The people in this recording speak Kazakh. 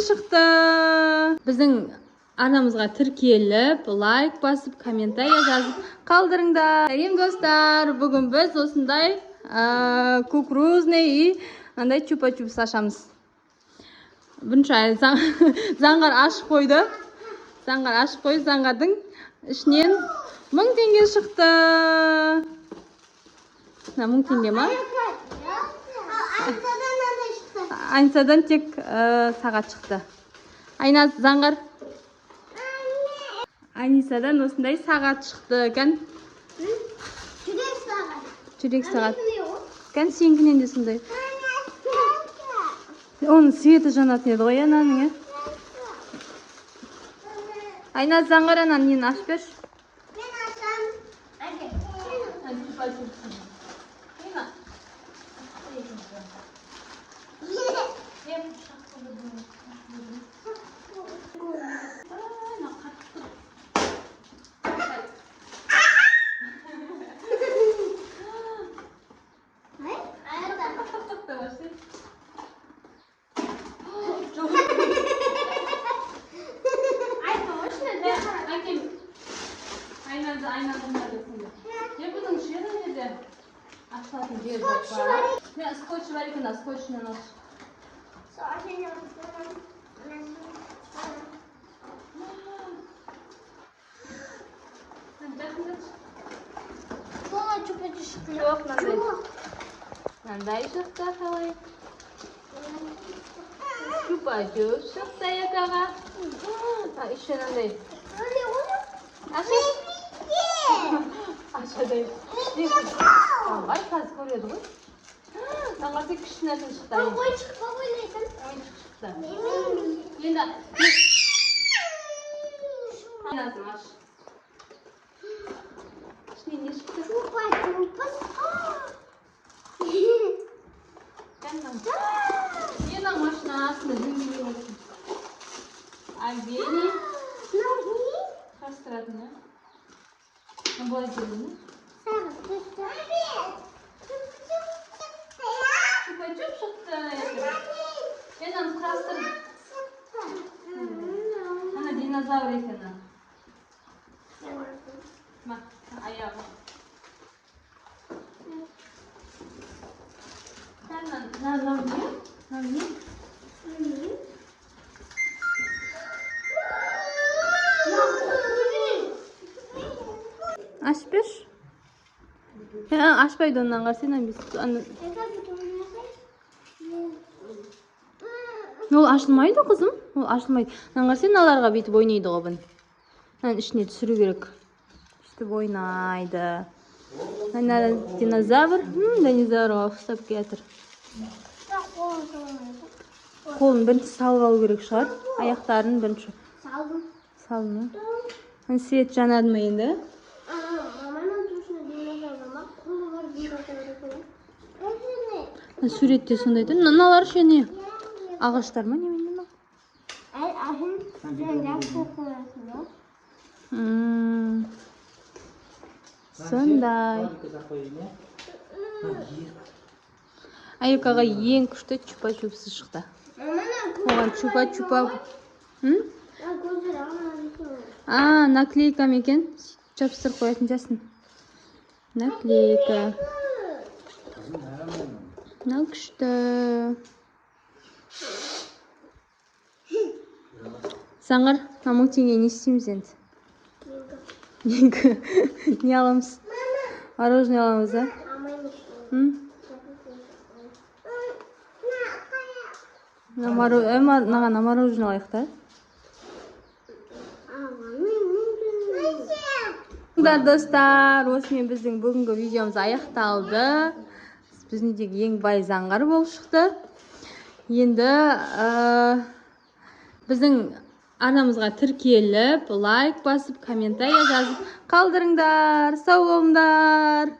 шықты. Біздің арнамызға тіркеліп, лайк басып, комментарий жазып қалдырыңдар. Сәлем достар, бүгін біз осындай кукурузный и андай чупа-чупс ашамыз. Бірінші заңғар ашып қойды. Заңғардың ішінен 1000 теңге шықты. 1000 теңге ма? Айнсадан тек сағат шықты. Айна, заңғар. Айнисадан осындай сағат шықты екен. Жүрек сағат. Екен сенкінен де сондай. Оның светі жанатын еді ғой ананың. Айна, заңғар анан нені ашып берші. Мен ашам. Скотч var ikna, скотч'dan aç. Çok Nandai çıktı havaya. Çupa-çup çıktı yakağa. İşte nandai. Aşağıdayım. Ay kaz koruyordu bu. Zаңғар тек кіші нәрсен шықты. Ойыншық па ойнайтын? Ойыншық шықты. Енді айнасын аш. Ішінен не шықты? Чупа-чупс. Енді машинасында дөңгелек olsun. Альбени. Қастыратын, ja? Былай келдің, ja? Çupa-çup çıktı. Yeniden kastır. Ana dinozavr ekeni. Bak ayağı. Sen ne yapıyorsun? Aç bir. Açmaydı ondan karşıyla biz. Ол ашылмайды қызым. Ол ашылмайды. Наңғар сен аларға бейтіп ойнайды ғобын. Ішіне түсіру керек. Үстіп ойнайды. Динозавр. Динозаврға ұқсап кетір. Қолын бірінші салып алу керек шығар. Аяқтарын бірінші. Салдым. Свет жанады ма енді? Суретте сондайды. Мыналар шене. Ағаштар ма немене ма? Сондай. Айыкаға ең күшті чупа-чупсы шықты. Оған чупа-чупа. Наклейка мекен. Жабыстырып қоятын жасын. Наклейка. Мынау күшті. Заңғар, 1000 теңге не істейміз енді? Не аламыз? Мороженое аламыз, а? Наған мороженое алайық та? Достар, осымен біздің бүгінгі видеомыз аяқталды. Біздің ең бай заңғар болып шықты. Енді біздің арнамызға тіркеліп, лайк басып, комментарий жазып қалдырыңдар. Сау болыңдар.